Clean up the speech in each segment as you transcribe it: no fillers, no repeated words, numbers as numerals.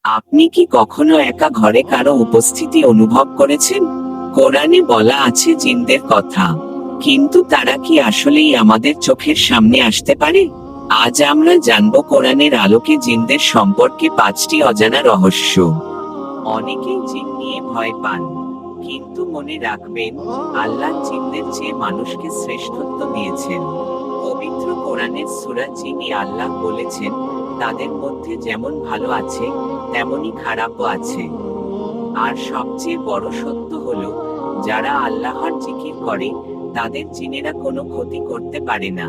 আপনি কি কখনো একা ঘরে কারো উপস্থিতি অনুভব করেছেন? কোরআনে বলা আছে জিনদের কথা, কিন্তু তারা কি আসলেই আমাদের চোখের সামনে আসতে পারে? আজ আমরা জানব কোরআনের আলোকে জিনদের সম্পর্কে 5টি অজানা রহস্য। অনেকেই জিন নিয়ে ভয় পান, কিন্তু মনে রাখবেন, আল্লাহ জিনদের চেয়ে মানুষকে শ্রেষ্ঠত্ব দিয়েছেন। পবিত্র কোরআনের সূরা জিনে আল্লাহ বলেছেন, তাদের মধ্যে যেমন ভালো আছে, তেমনি খারাপও আছে। আর সবচেয়ে বড় সত্য হলো, যারা আল্লাহর জিকির করে, তাদের জিনেরা কোনো ক্ষতি করতে পারে না।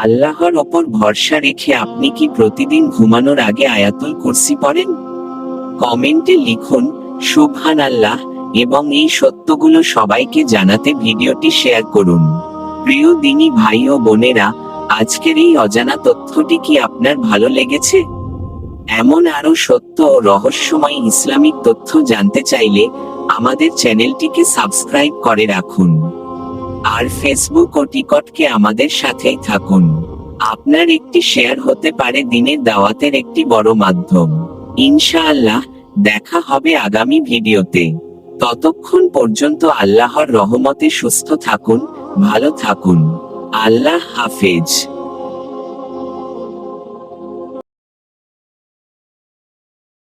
আল্লাহর ওপর ভরসা রেখে আপনি কি প্রতিদিন ঘুমানোর আগে আয়াতুল কুরসি পড়েন? কমেন্টে লিখুন সুবহানাল্লাহ, এবং এই সত্যগুলো সবাইকে জানাতে ভিডিওটি শেয়ার করুন। প্রিয় দিনী ভাই ও বোনেরা, আজকের এই অজানা তথ্যটি কি আপনার ভালো লেগেছে? এমন আরো সত্য ও রহস্যময় ইসলামিক তথ্য জানতে চাইলে আমাদের চ্যানেলটিকে সাবস্ক্রাইব করে রাখুন। আর ফেসবুক ও টিকটকে আমাদের সাথেই থাকুন। আপনার একটি শেয়ার হতে পারে দিনের দাওয়াতের একটি বড় মাধ্যম। ইনশাআল্লাহ, দেখা হবে আগামী ভিডিওতে। ততক্ষণ পর্যন্ত আল্লাহর রহমতে সুস্থ থাকুন, ভালো থাকুন। আল্লাহ হাফেজ।